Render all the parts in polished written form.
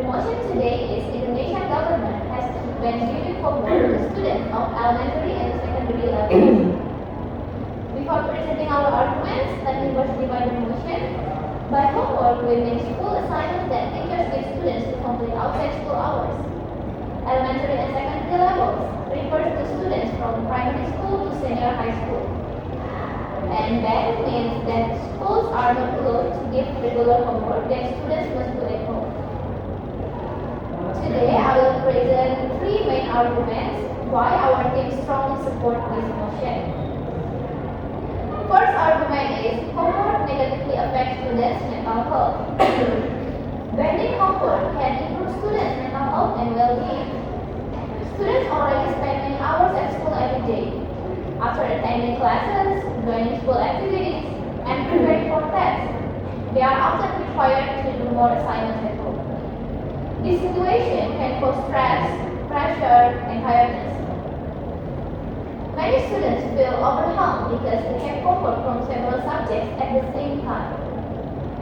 The motion today is Indonesian government has to ban giving homework to students of elementary and secondary levels. Before presenting our arguments, let me first divide the motion. By homework, we mean school assignments that teachers give students to complete outside school hours. Elementary and secondary levels refers to students from primary school to senior high school. And that means that schools are not allowed to give regular homework that students must do at home. Today, I will present three main arguments why our team strongly support this motion. First argument is homework negatively affects students' mental health. Banning homework can improve students' mental health and well-being. Students already spend many hours at school every day. After attending classes, joining school activities, and preparing for tests, they are often required to do more assignments at home. This situation can cause stress, pressure, and tiredness. Many students feel overwhelmed because they have homework from several subjects at the same time.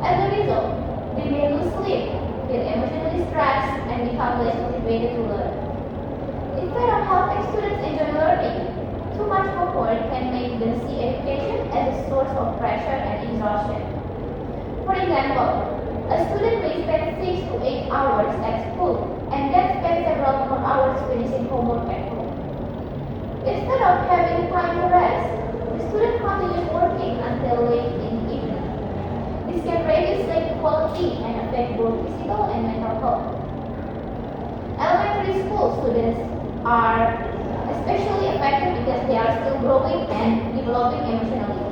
As a result, they may lose sleep, feel emotionally stressed, and become less motivated to learn. Instead of helping students enjoy learning, too much homework can make them see education as a source of pressure and exhaustion. For example, a student may spend 6 to 8 hours at school and then spend several more hours finishing homework at home. Instead of having time to rest, the student continues working until late in the evening. This can reduce sleep quality and affect both physical and mental health. Elementary school students are especially affected because they are still growing and developing emotionally.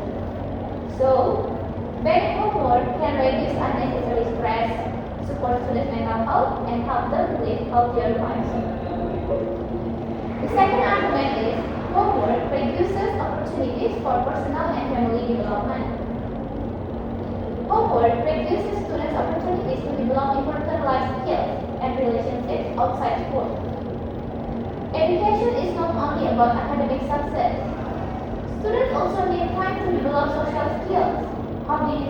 So, banning homework can reduce unnecessary stress, support students' mental health, and help them live healthier lives. The second argument is homework reduces opportunities for personal and family development. Homework reduces students' opportunities to develop important life skills and relationships outside school. Education is not only about academic success. Students also need time to develop social skills, hobbies,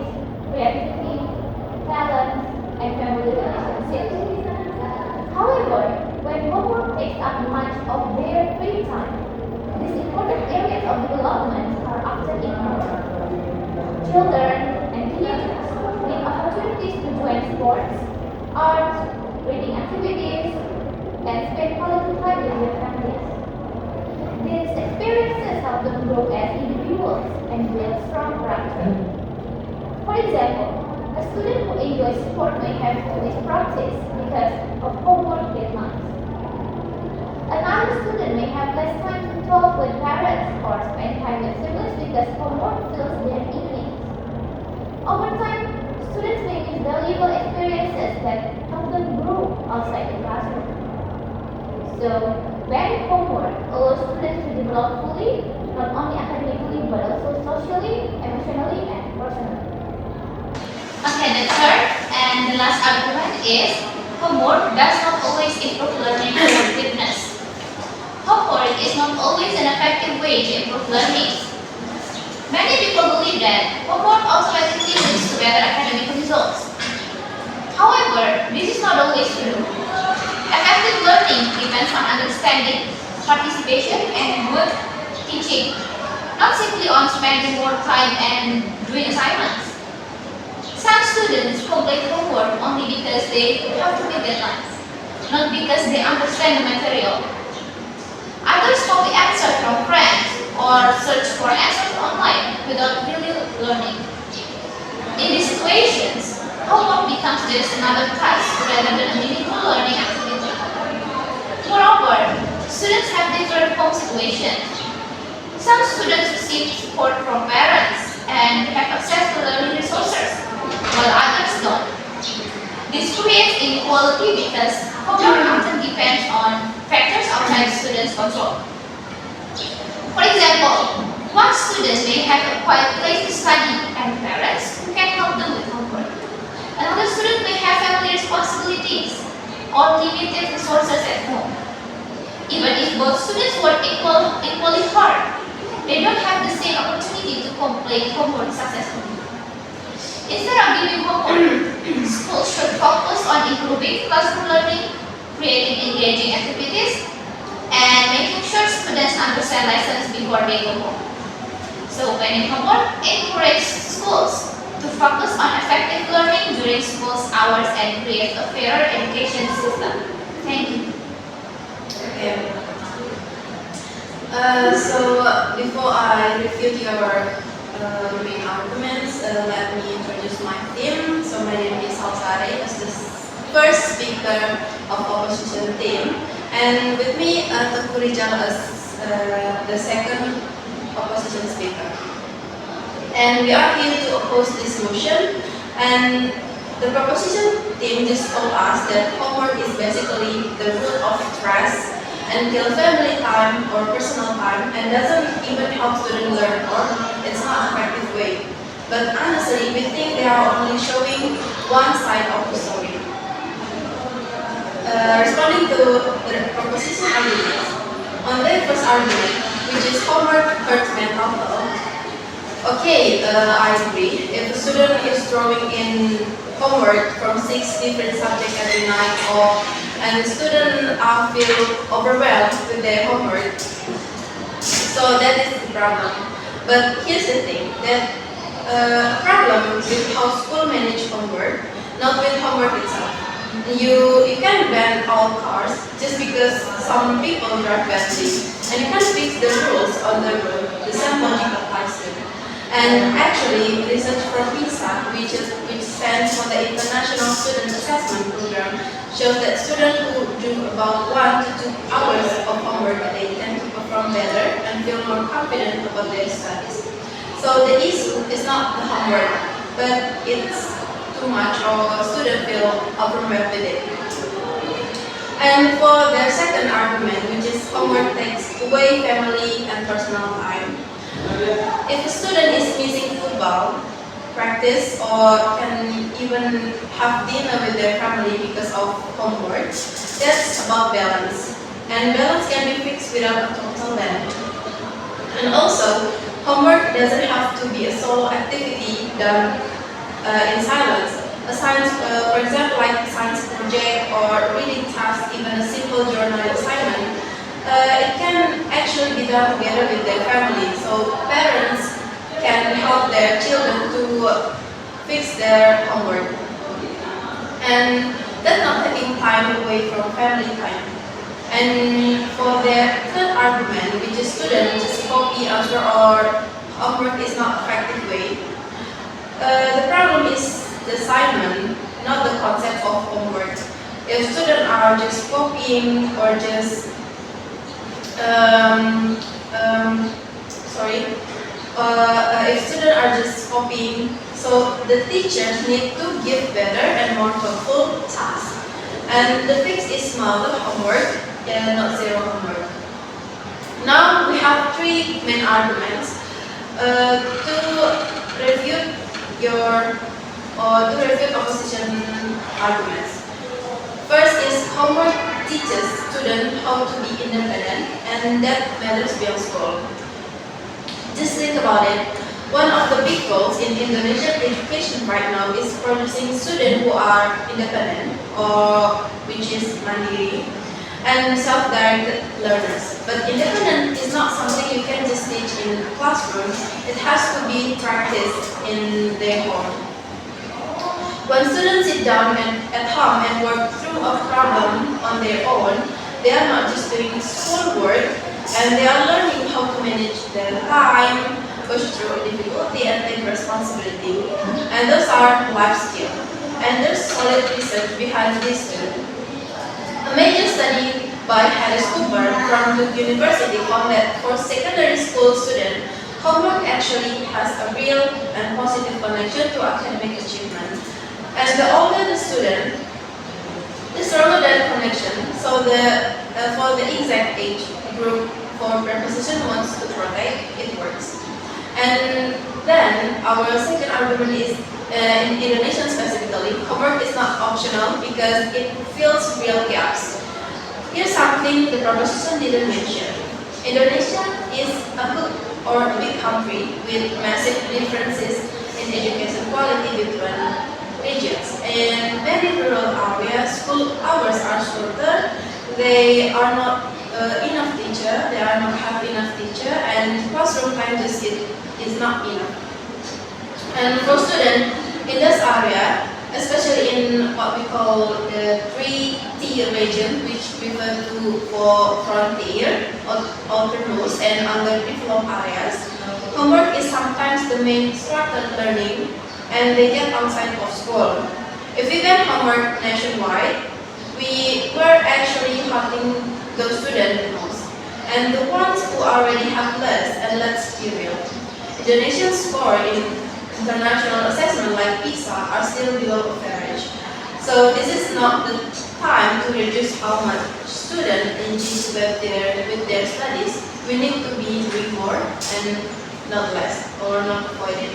creativity, talent, and family relationships. However, when homework takes up much of their free time, these important areas of development are often ignored. Children and teenagers need opportunities to join sports, arts, reading activities, and spend quality time with their families. These experiences help them grow as individuals and build strong character. For example, a student who enjoys sport may have to miss practice because of homework deadlines. Another student may have less time to talk with parents or spend time with siblings because homework fills their evenings. Over time, students may miss valuable experiences that help them grow outside the classroom. So, banning homework allows students to develop fully, not only academically but also socially, emotionally, and personally. Okay, the third and the last argument is homework does not always improve learning or fitness. Homework is not always an effective way to improve learning. Many people believe that homework automatically leads to better academic results. However, this is not always true. Effective learning depends on understanding, participation, and good teaching, not simply on spending more time and doing assignments. Some students complete homework only because they have to meet deadlines, not because they understand the material. Others copy answers from friends or search for answers online without really learning. In these situations, homework becomes just another task rather than a meaningful learning activity. Moreover, students have different home situations. Some students receive support from parents and have access to learning resources, while others don't. This creates inequality because homework often depends on factors outside students' control. For example, one student may have a quiet place to study and parents who can help them with homework. Another student may have family responsibilities or limited resources at home. Even if both students work equally hard, they don't have the same opportunity to complete homework successfully. Instead of giving homework, schools should focus on improving improving classroom learning, creating engaging activities, and making sure students understand lessons before they go home. So when in homework, encourage schools to focus on effective learning during school's hours and create a fairer education system. Thank you. Okay. Before I refute your main arguments, let me introduce my team. So my name is Shalsa as the first speaker of opposition team, and with me Tengku Rijal as the second opposition speaker. And we are here to oppose this motion. And the proposition team just told us that homework is basically the root of stress and kill family time or personal time and doesn't even help students learn or it's not an effective way. But honestly, we think they are only showing one side of the story. Responding to the proposition argument, on the first argument, which is homework hurts mental health. Okay, I agree. If a student is throwing in homework from 6 different subjects every night, and the student feel overwhelmed with their homework, so that is the problem. But here's the thing: that problem with how school manage homework, not with homework itself. You can ban all cars just because some people drive badly, and you can fix the rules on the road. The same logic applies to it. And actually, research from PISA, which stands for the International Student Assessment Program, shows that students who do about 1 to 2 hours of homework a day tend to perform better and feel more confident about their studies. So the issue is not the homework, but it's too much or students feel overwhelmed with it. And for their second argument, which is homework takes away family and personal time. If a student is missing football practice or can even have dinner with their family because of homework, that's about balance. And balance can be fixed without a total ban. And also, homework doesn't have to be a solo activity done in silence. A science, for example, like a science project or reading task, even a simple journal assignment, it can actually be done together with their family. So parents can help their children to fix their homework. And that's not taking time away from family time. And for their third argument, which is students just copy answer or homework is not effective way. The problem is the assignment, not the concept of homework. If students are just copying or just if students are just copying, so the teachers need to give better and more thoughtful tasks. And the fix is smaller homework and not zero homework. Now we have 3 main arguments to refute opposition arguments. First is homework teaches students how to be independent, and that matters beyond school. Just think about it. One of the big goals in Indonesian education right now is producing students who are independent, or which is mandiri, and self-directed learners. But independent is not something you can just teach in a classroom. It has to be practiced in their home. When students sit down at home and work through a problem on their own, they are not just doing schoolwork, and they are learning how to manage their time, push through difficulty, and take responsibility. And those are life skills. And there's solid research behind this too. A major study by Harris Cooper from Duke University found that for secondary school students, homework actually has a real and positive connection to academic achievement. And the older the student, the stronger that connection. So for the exact age group for preposition wants to protect, it works. And then our second argument is in Indonesian specifically, homework is not optional because it fills real gaps. Here's something the proposition didn't mention. Indonesia is a hood or a big country with massive differences in education quality between regions. In many rural areas, school school hours are shorter, they are not enough teacher, they are not have enough teacher, and classroom time just is not enough. And for students in this area, especially in what we call the 3-tier region, which refer to for frontier, outermost, and underdeveloped areas, homework is sometimes the main structured learning, and they get outside of school. If we ban homework nationwide, we were actually hurting those students the most, and the ones who already have less and less material. Indonesian score in international assessment like PISA are still below average. So this is not the time to reduce how much students engage with their studies. We need to be doing more and not less, or not avoid it.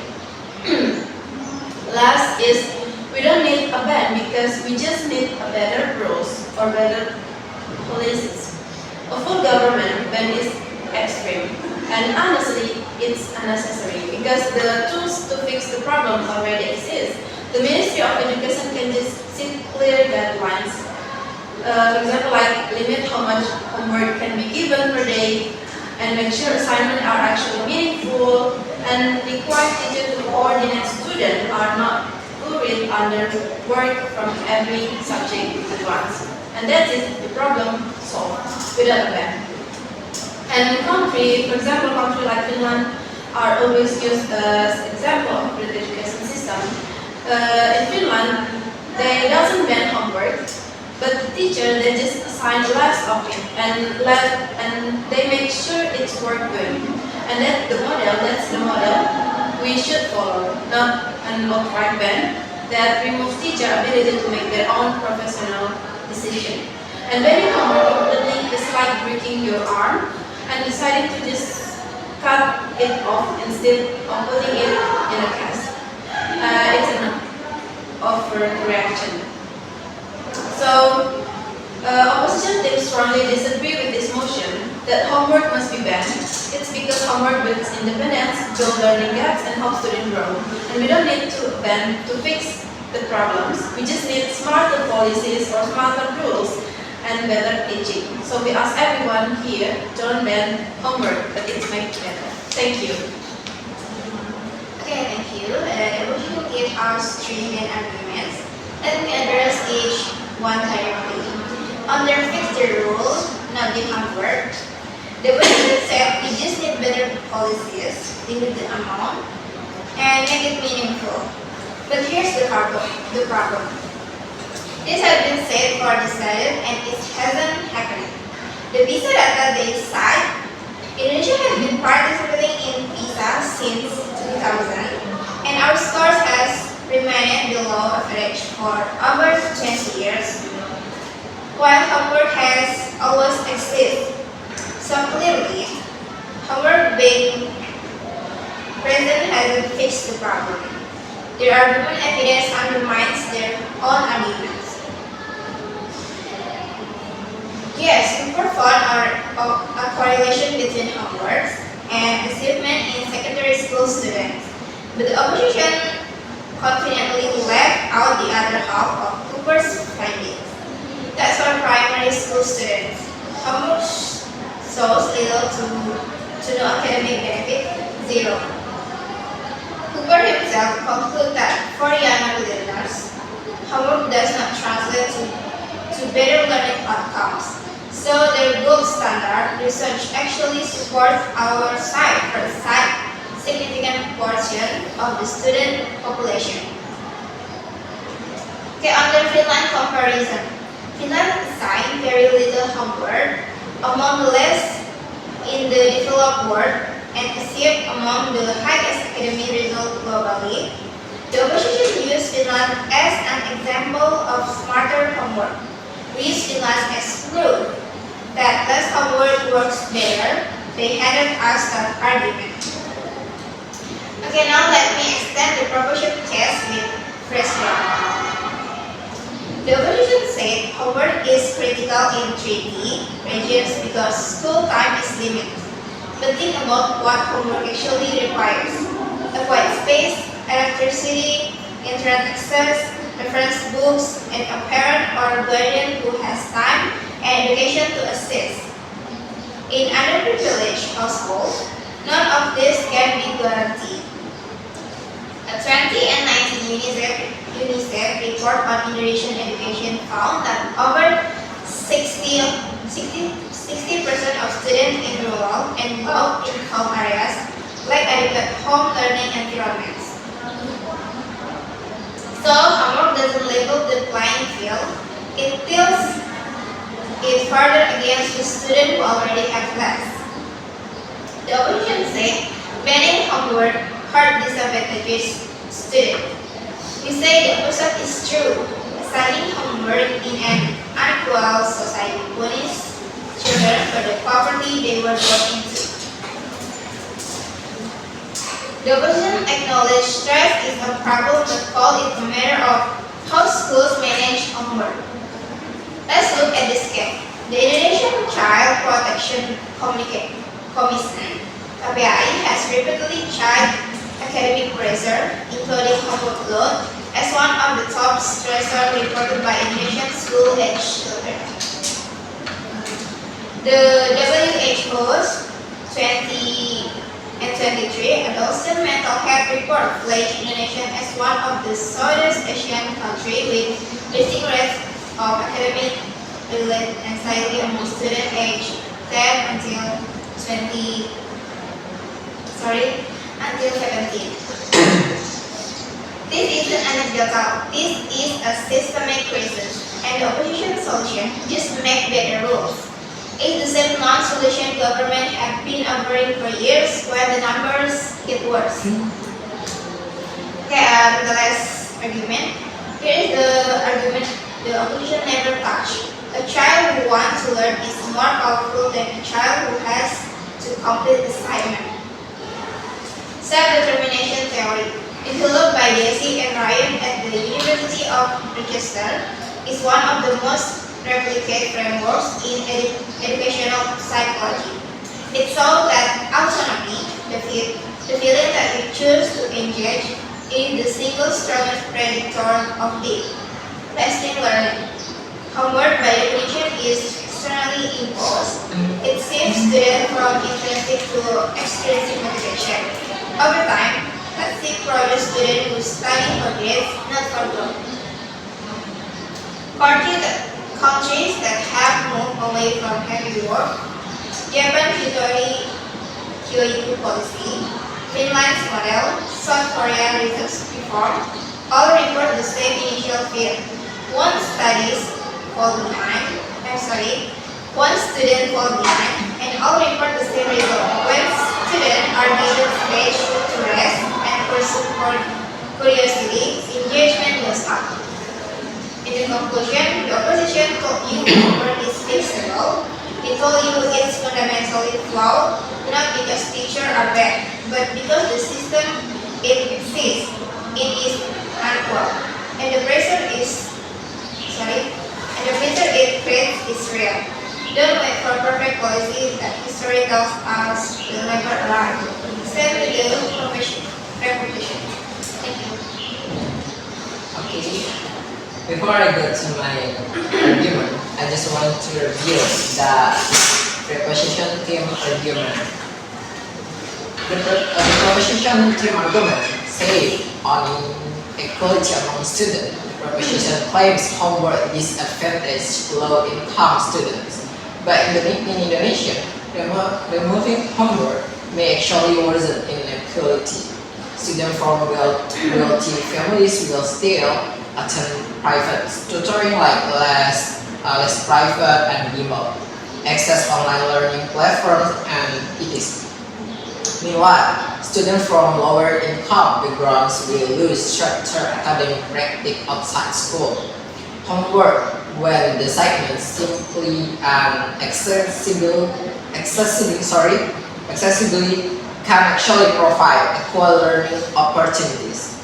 Last is, we don't need a ban because we just need a better rules or better policies. A full government ban is extreme, and honestly, it's unnecessary because the tools to fix the problem already exist. The Ministry of Education can just set clear guidelines. For example, like limit how much homework can be given per day, and make sure assignments are actually meaningful, and require teachers to coordinate students are not buried under work from every subject at once. And that is the problem solved without a ban. And country, for example, country like Finland are always used as example of the education system. In Finland, they doesn't ban homework, but the teacher they just assign less of it and they make sure it's work good. And that's the model we should follow, not an outright ban that removes teacher ability to make their own professional decision. And banning homework completely is like breaking your arm and deciding to just cut it off instead of putting it in a cast. It's an overreaction. So, opposition teams strongly disagree with this motion that homework must be banned. It's because homework builds independence, builds learning gaps, and helps students grow. And we don't need to ban to fix the problems. We just need smarter policies or smarter rules and better teaching. So we ask everyone here, don't ban homework, but it's make better. Thank you. Okay, thank you. We will give our three main arguments. Let me address each one directly. Under fix the rule, not the homework. The opposition said we just need better policies, limit the amount, and make it meaningful. But here's the problem. This has been said or decided and it hasn't happened. The PISA data they cite, Indonesia has been participating in PISA since 2000 and our scores has remained below average for over 20 years, while homework has always existed. So clearly, homework being present hasn't fixed the problem. Their argument evidence undermines their own arguments. Yes, we perform a correlation between homework and achievement in secondary school students, but the opposition confidently left out the other half of Cooper's findings. That's for primary school students. Homework shows little to no academic benefit, zero. Cooper himself concluded that for younger learners, homework does not translate to better learning outcomes. So their gold standard research actually supports our side for a significant portion of the student population. Okay, under Finland comparison, Finland assigned very little homework, among the less in the developed world, and achieved among the highest academic results globally. The opposition used Finland as an example of smarter homework, which Finland exclude that less homework works better. They hadn't asked that argument. Okay, now let me extend the proportion test with fresh data. The opposition said homework is critical in 3D regions because school time is limited. But think about what homework actually requires. A quiet space, electricity, internet access, reference books, and a parent or guardian who has time and education to assist. In underprivileged households, none of this can be guaranteed. A 2019 UNICEF report on Indonesian education found that over 60% of students in rural and low-income areas lack adequate home learning environments. So homework doesn't level the playing field, it tilts it further against the students who already have less. The opposition say banning homework hurt disadvantaged students. We say the opposite is true. Assigning homework in an unequal society punishes children for the poverty they were born into. The opposition acknowledges stress is a problem but call it a matter of how schools manage homework. Let's look at this case. The Indonesian Child Protection Commission (KPI) has repeatedly cited academic pressure, including homework load, as one of the top stressors reported by Indonesian school-age children. The WHO's 2023 Adolescent Mental Health Report placed Indonesia as one of the Southeast Asian countries with leading rates of academic-related anxiety among students aged 10 until 17. This isn't anecdotal, this is a systemic crisis, and the opposition solution just make better rules. It's the same non-solution government have been offering for years when the numbers get worse. Okay, the last argument. Here is the argument the opposition never touched. A child who wants to learn is more powerful than a child who has to complete the assignment. Self-determination theory. If you look by Desi and Ryan at the University of Rochester, is one of the most replicated frameworks in educational psychology. It shows that autonomy, the feeling that we choose to engage, is the single strongest predictor of deep, lasting learning. Homework by definition is externally imposed. It shifts students from intrinsic to extrinsic motivation. Over time, let's see produce students who study for grades, not for growth. Countries that have moved away from heavy work, Japan Kyoiku policy, Finland's model, South Korea research reform, all report the same initial fear. One student fall behind, and all report the same result. When students are given space to rest and pursue curiosity, engagement goes up. In the conclusion, the opposition told you homework is fixable. They told you it's fundamentally flawed, not because teachers are bad, but because the system it exists, it is unequal, and the pressure it creates is real. Don't wait for perfect policy that history tells us will never arrive. Stand with the reputation. Thank you. Okay. Before I go to my argument, I just want to review the preposition theme argument. The preposition theme argument says on equality among students. The preposition claims homework disadvantages low-income students, but in Indonesia, removing homework may actually worsen inequality. Students from wealthy families will still attend private tutoring like less private and remote, access online learning platforms and etc. Meanwhile, students from lower income backgrounds will lose structured academic practice outside school. Homework, when designed simply and accessibly, can actually provide equal learning opportunities.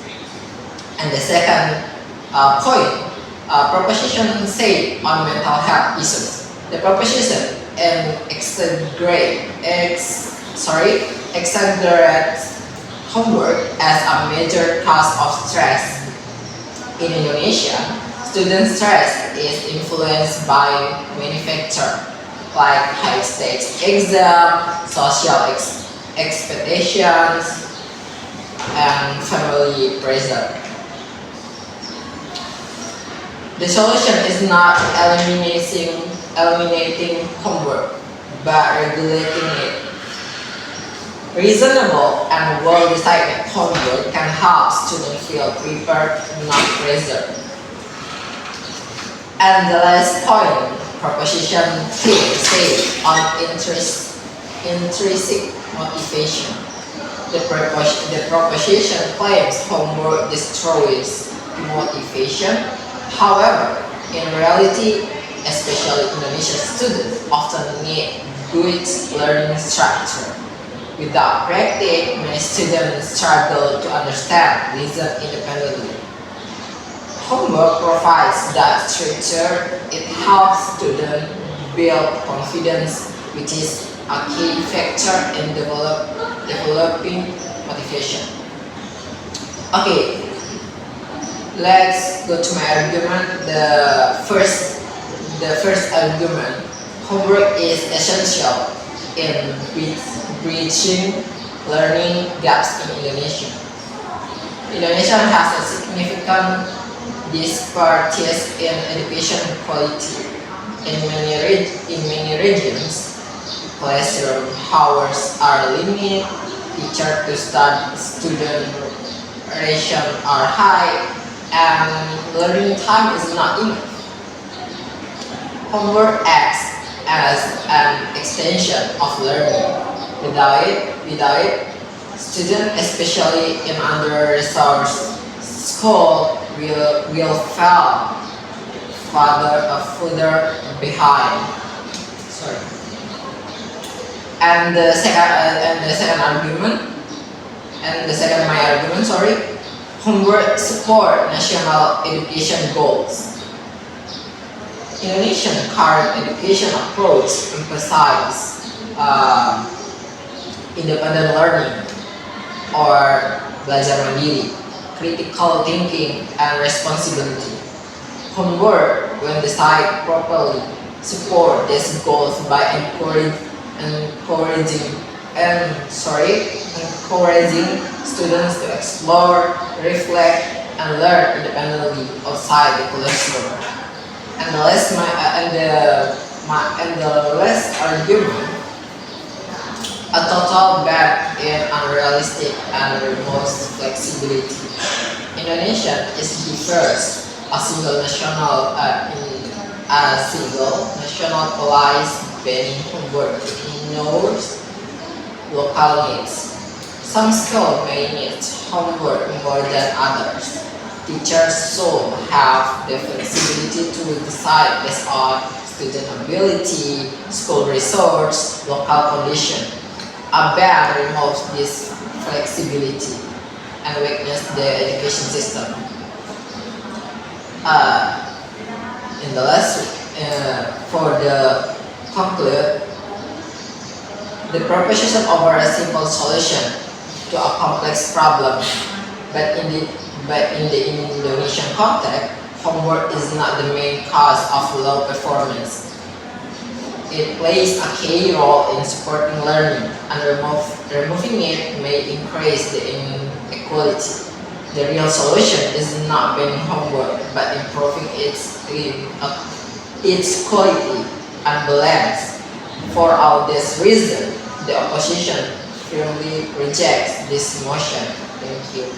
And the second point, proposition say on mental health issues. The proposition exaggerates homework as a major cause of stress. In Indonesia, student stress is influenced by many factors like high stakes exam, social expectations, and family pressure. The solution is not eliminating homework, but regulating it. Reasonable and well-decided homework can help students feel prepared, not pressured. And the last point, proposition 3 says on intrinsic motivation. The proposition claims homework destroys motivation. However, in reality, especially Indonesian students often need good learning structure. Without practice, many students struggle to understand, listen independently. Homework provides that structure. It helps students build confidence, which is a key factor in developing motivation. Okay, let's go to my argument. The first argument: homework is essential in bridging learning gaps in Indonesia. Indonesia has a significant disparities in education quality. In many regions, classroom hours are limited, teacher to student ratio are high, and learning time is not enough. Homework acts as an extension of learning. Without it, students, especially in under-resourced school, will fall further behind. Sorry. And the second my argument, homework support national education goals. Indonesian current education approach emphasizes independent learning or belajar mandiri, critical thinking, and responsibility. Homework, when designed properly, support these goals by encouraging students to explore, reflect, and learn independently outside the classroom. And the last argument: a total ban in unrealistic and remote flexibility. Indonesia is diverse. A single policy banning homework ignores local needs. Some schools may need homework more than others. Teachers should have the flexibility to decide based on student ability, school resource, local condition. A ban removes this flexibility and weakens the education system. In the last, for the conclude, the proposition offers a simple solution to a complex problem, but in the Indonesian context, homework is not the main cause of low performance. It plays a key role in supporting learning, and removing it may increase the inequality. The real solution is not banning homework, but improving its quality and balance. For all this reason, the opposition firmly rejects this motion. Thank you.